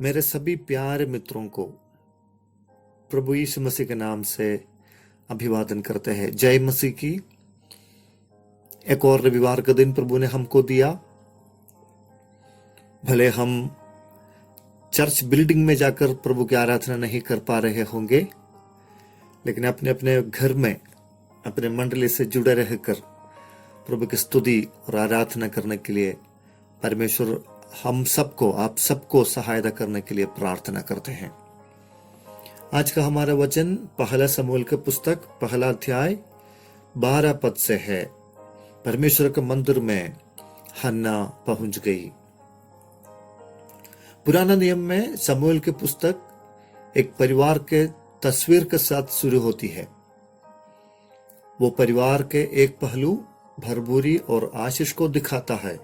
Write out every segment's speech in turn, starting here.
मेरे सभी प्यारे मित्रों को प्रभु यीशु मसीह के नाम से अभिवादन करते हैं। जय मसीह की। एक और रविवार का दिन प्रभु ने हमको दिया। भले हम चर्च बिल्डिंग में जाकर प्रभु की आराधना नहीं कर पा रहे होंगे, लेकिन अपने अपने घर में अपने मंडली से जुड़े रहकर प्रभु की स्तुति और आराधना करने के लिए परमेश्वर हम सबको, आप सबको सहायता करने के लिए प्रार्थना करते हैं। आज का हमारा वचन पहला शमूएल के पुस्तक पहला अध्याय 12 पद से है। परमेश्वर के मंदिर में हन्ना पहुंच गई। पुराना नियम में शमूएल की पुस्तक एक परिवार के तस्वीर के साथ शुरू होती है। वो परिवार के एक पहलू भरपूरी और आशीष को दिखाता है,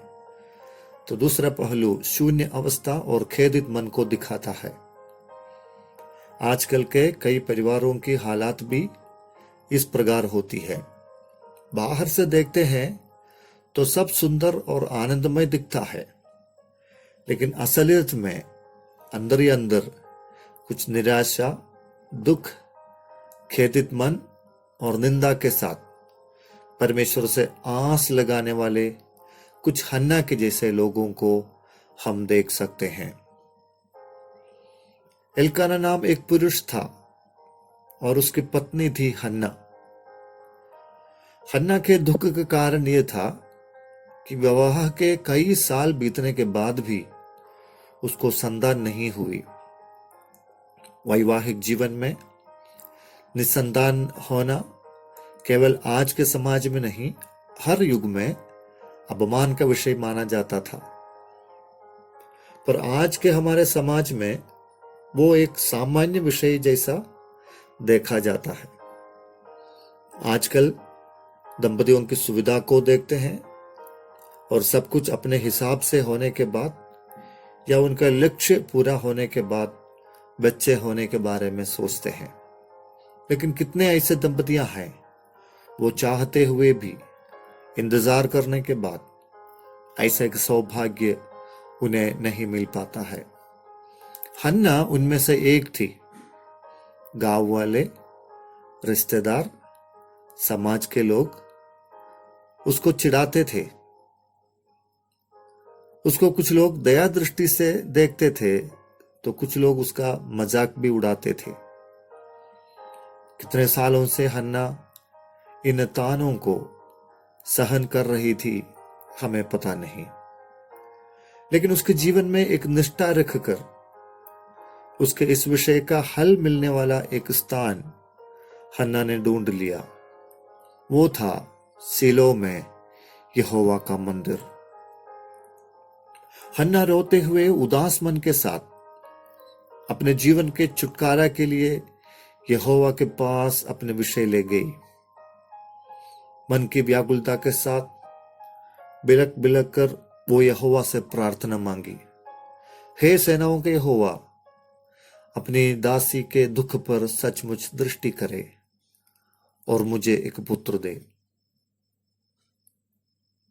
तो दूसरा पहलू शून्य अवस्था और खेदित मन को दिखाता है। आजकल के कई परिवारों की हालात भी इस प्रकार होती है। बाहर से देखते हैं तो सब सुंदर और आनंदमय दिखता है, लेकिन असलियत में अंदर ही अंदर कुछ निराशा, दुख, खेदित मन और निंदा के साथ परमेश्वर से आस लगाने वाले कुछ हन्ना के जैसे लोगों को हम देख सकते हैं। एल्काना नाम एक पुरुष था और उसकी पत्नी थी हन्ना। हन्ना के दुख का कारण यह था कि विवाह के कई साल बीतने के बाद भी उसको संतान नहीं हुई। वैवाहिक जीवन में निसंतान होना केवल आज के समाज में नहीं, हर युग में अपमान का विषय माना जाता था। पर आज के हमारे समाज में वो एक सामान्य विषय जैसा देखा जाता है। आजकल दंपतियों की सुविधा को देखते हैं और सब कुछ अपने हिसाब से होने के बाद या उनका लक्ष्य पूरा होने के बाद बच्चे होने के बारे में सोचते हैं। लेकिन कितने ऐसे दंपतियां हैं वो चाहते हुए भी इंतजार करने के बाद ऐसा एक सौभाग्य उन्हें नहीं मिल पाता है। हन्ना उनमें से एक थी। गांव वाले, रिश्तेदार, समाज के लोग उसको चिढ़ाते थे। उसको कुछ लोग दया दृष्टि से देखते थे, तो कुछ लोग उसका मजाक भी उड़ाते थे। कितने सालों से हन्ना इन तानों को सहन कर रही थी, हमें पता नहीं। लेकिन उसके जीवन में एक निष्ठा रखकर उसके इस विषय का हल मिलने वाला एक स्थान हन्ना ने ढूंढ लिया। वो था सीलो में यहोवा का मंदिर। हन्ना रोते हुए उदास मन के साथ अपने जीवन के छुटकारा के लिए यहोवा के पास अपने विषय ले गई। मन की व्याकुलता के साथ बिलक बिलक कर वो यहोवा से प्रार्थना मांगी, हे सेनाओं के यहोवा, अपनी दासी के दुख पर सचमुच दृष्टि करे और मुझे एक पुत्र दे।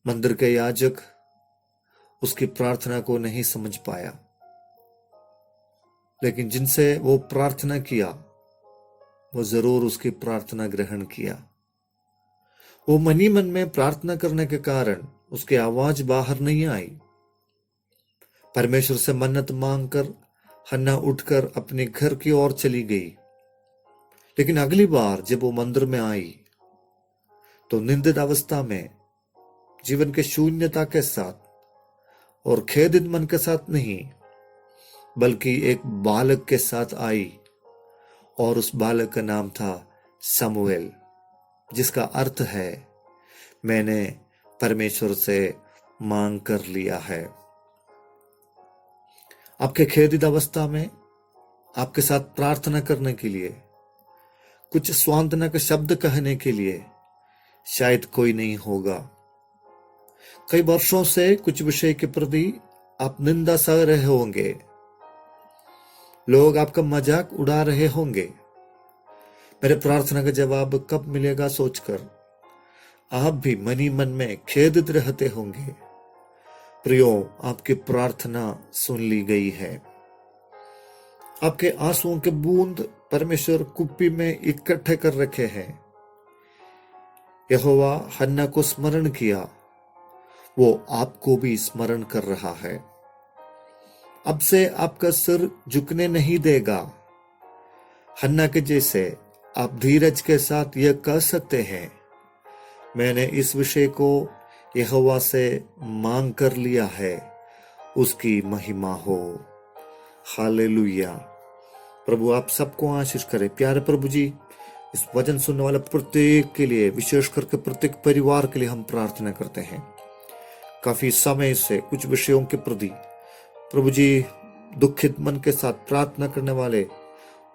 मंदिर के याजक उसकी प्रार्थना को नहीं समझ पाया, लेकिन जिनसे वो प्रार्थना किया वो जरूर उसकी प्रार्थना ग्रहण किया। वो मनी मन में प्रार्थना करने के कारण उसकी आवाज बाहर नहीं आई। परमेश्वर से मन्नत मांगकर हन्ना उठकर अपने घर की ओर चली गई। लेकिन अगली बार जब वो मंदिर में आई तो निंदित अवस्था में, जीवन के शून्यता के साथ और खेदित मन के साथ नहीं, बल्कि एक बालक के साथ आई, और उस बालक का नाम था शमूएल, जिसका अर्थ है मैंने परमेश्वर से मांग कर लिया है। आपके खेदित अवस्था में आपके साथ प्रार्थना करने के लिए, कुछ सांत्वना के शब्द कहने के लिए शायद कोई नहीं होगा। कई वर्षों से कुछ विषय के प्रति आप निंदा सह रहे होंगे, लोग आपका मजाक उड़ा रहे होंगे। मेरे प्रार्थना का जवाब कब मिलेगा सोचकर आप भी मनी मन में खेदित रहते होंगे। प्रियो, आपकी प्रार्थना सुन ली गई है। आपके आंसुओं के बूंद परमेश्वर कुप्पी में इकट्ठे कर रखे हैं। यहोवा हन्ना को स्मरण किया, वो आपको भी स्मरण कर रहा है। अब से आपका सिर झुकने नहीं देगा। हन्ना के जैसे आप धीरज के साथ यह कह सकते हैं, मैंने इस विषय को यहोवा से मांग कर लिया है, उसकी महिमा हो। हालेलुया। प्रभु आप सबको आशीष करे। प्यारे प्रभु जी, इस वचन सुनने वाले प्रत्येक के लिए, विशेष करके प्रत्येक परिवार के लिए हम प्रार्थना करते हैं। काफी समय से कुछ विषयों के प्रति प्रभु जी दुखित मन के साथ प्रार्थना करने वाले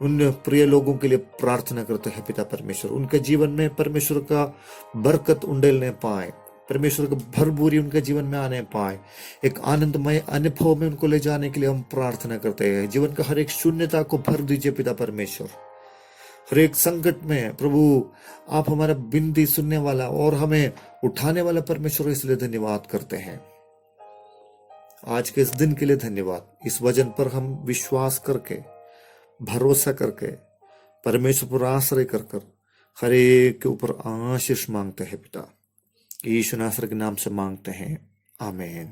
उन प्रिय लोगों के लिए प्रार्थना करते हैं पिता परमेश्वर, उनके जीवन में परमेश्वर का बरकत उंडेलने पाए, परमेश्वर का भरपूरी उनके जीवन में आने पाए, एक आनंदमय अनुभव में उनको ले जाने के लिए हम प्रार्थना करते हैं। जीवन का हर एक शून्यता को भर दीजिए पिता परमेश्वर। हर एक संकट में प्रभु आप हमारा बिनती सुनने वाला और हमें उठाने वाला परमेश्वर, इसलिए धन्यवाद करते हैं। आज के इस दिन के लिए धन्यवाद। इस वचन पर हम विश्वास करके, भरोसा करके, परमेश्वर पर आश्रय कर कर हर एक के ऊपर आशीष मांगते हैं पिता। यीशु नासरी के नाम से मांगते हैं, आमीन।